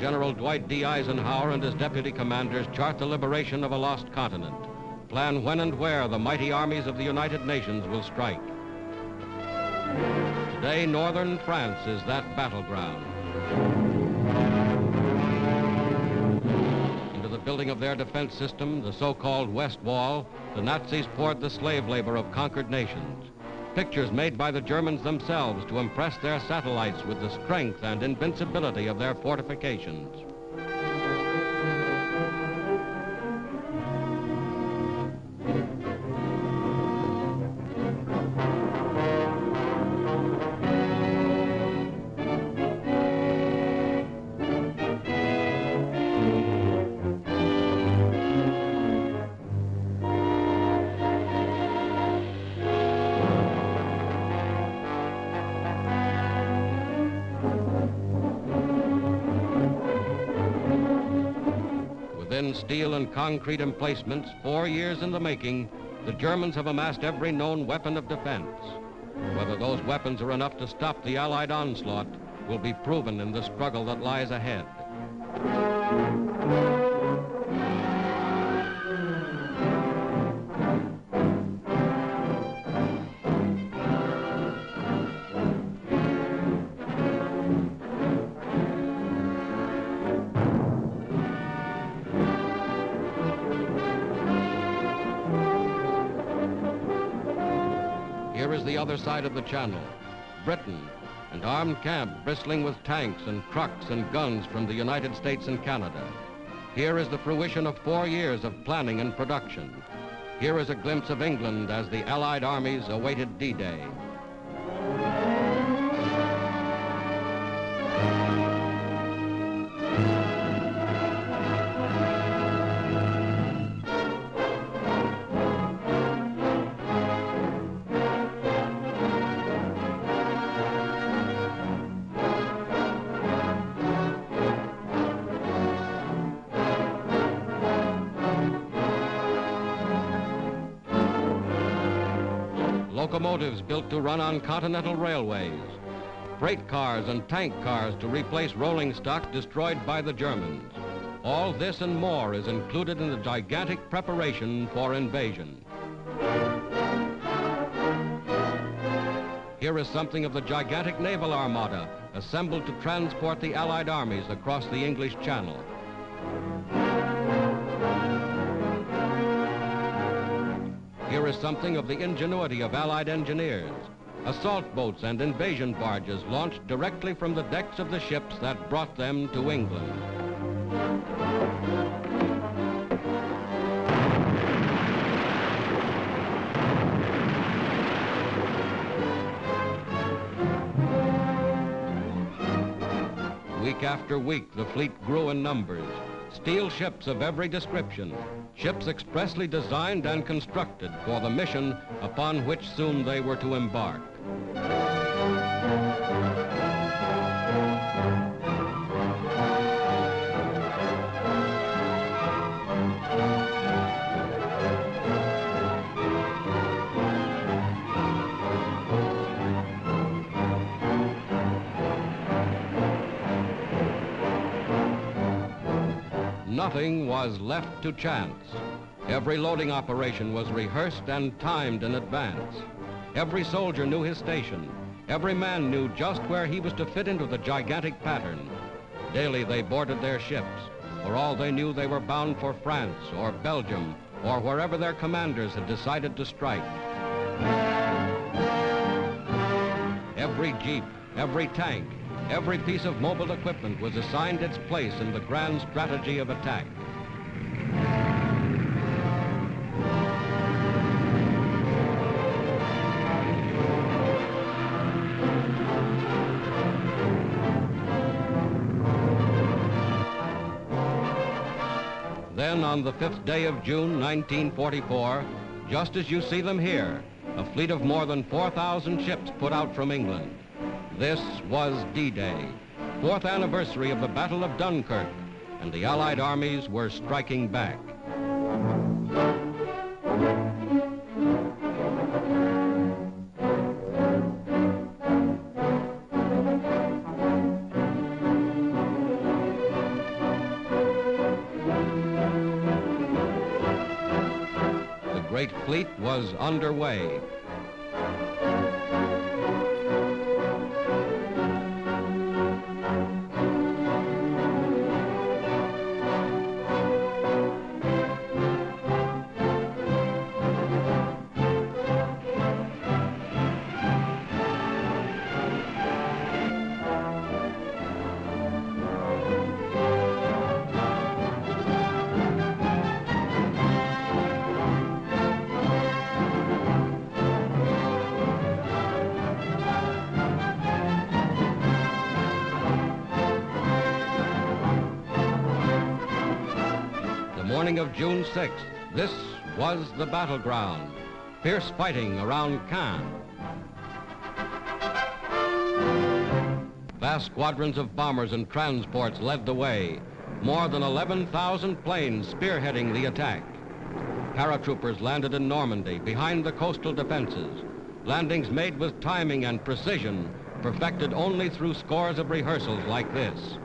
General Dwight D. Eisenhower and his deputy commanders chart the liberation of a lost continent, plan when and where the mighty armies of the United Nations will strike. Today, northern France is that battleground. Into the building of their defense system, the so-called West Wall, the Nazis poured the slave labor of conquered nations. Pictures made by the Germans themselves to impress their satellites with the strength and invincibility of their fortifications. Within steel and concrete emplacements, 4 years in the making, the Germans have amassed every known weapon of defense. Whether those weapons are enough to stop the Allied onslaught will be proven in the struggle that lies ahead. Here is the other side of the Channel, Britain, an armed camp bristling with tanks and trucks and guns from the United States and Canada. Here is the fruition of 4 years of planning and production. Here is a glimpse of England as the Allied armies awaited D-Day. Locomotives built to run on continental railways, freight cars and tank cars to replace rolling stock destroyed by the Germans. All this and more is included in the gigantic preparation for invasion. Here is something of the gigantic naval armada assembled to transport the Allied armies across the English Channel. Here is something of the ingenuity of Allied engineers. Assault boats and invasion barges launched directly from the decks of the ships that brought them to England. Week after week, the fleet grew in numbers. Steel ships of every description, ships expressly designed and constructed for the mission upon which soon they were to embark. Nothing was left to chance. Every loading operation was rehearsed and timed in advance. Every soldier knew his station. Every man knew just where he was to fit into the gigantic pattern. Daily they boarded their ships. For all they knew, they were bound for France or Belgium or wherever their commanders had decided to strike. Every jeep, every tank, every piece of mobile equipment was assigned its place in the grand strategy of attack. Then on the 5th day of June, 1944, just as you see them here, a fleet of more than 4,000 ships put out from England. This was D-Day, 4th anniversary of the Battle of Dunkirk, and the Allied armies were striking back. great fleet was underway. Morning of June 6th, this was the battleground. Fierce fighting around Caen. Vast squadrons of bombers and transports led the way. More than 11,000 planes spearheading the attack. Paratroopers landed in Normandy behind the coastal defenses. Landings made with timing and precision, perfected only through scores of rehearsals like this.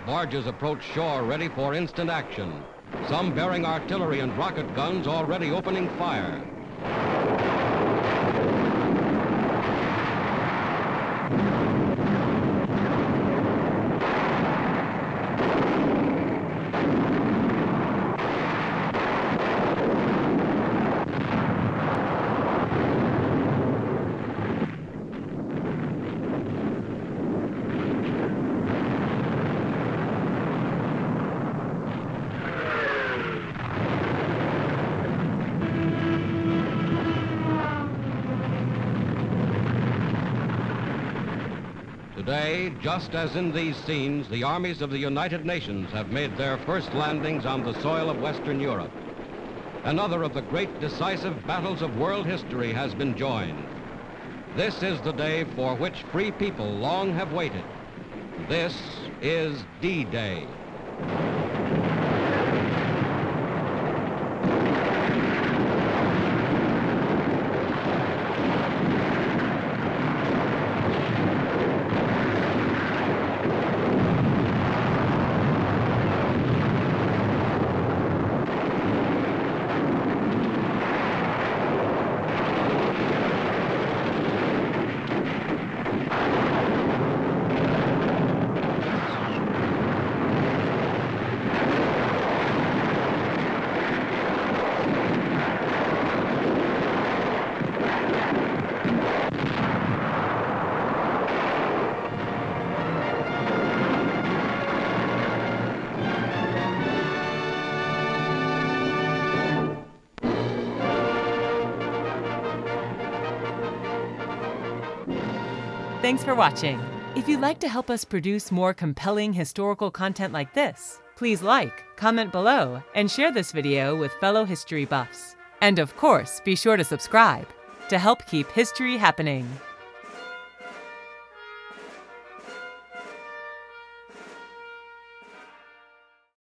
Barges approached shore ready for instant action, some bearing artillery and rocket guns already opening fire. Today, just as in these scenes, the armies of the United Nations have made their first landings on the soil of Western Europe. Another of the great decisive battles of world history has been joined. This is the day for which free people long have waited. This is D-Day. Thanks for watching. If you'd like to help us produce more compelling historical content like this, please like, comment below, and share this video with fellow history buffs. And of course, be sure to subscribe to help keep history happening.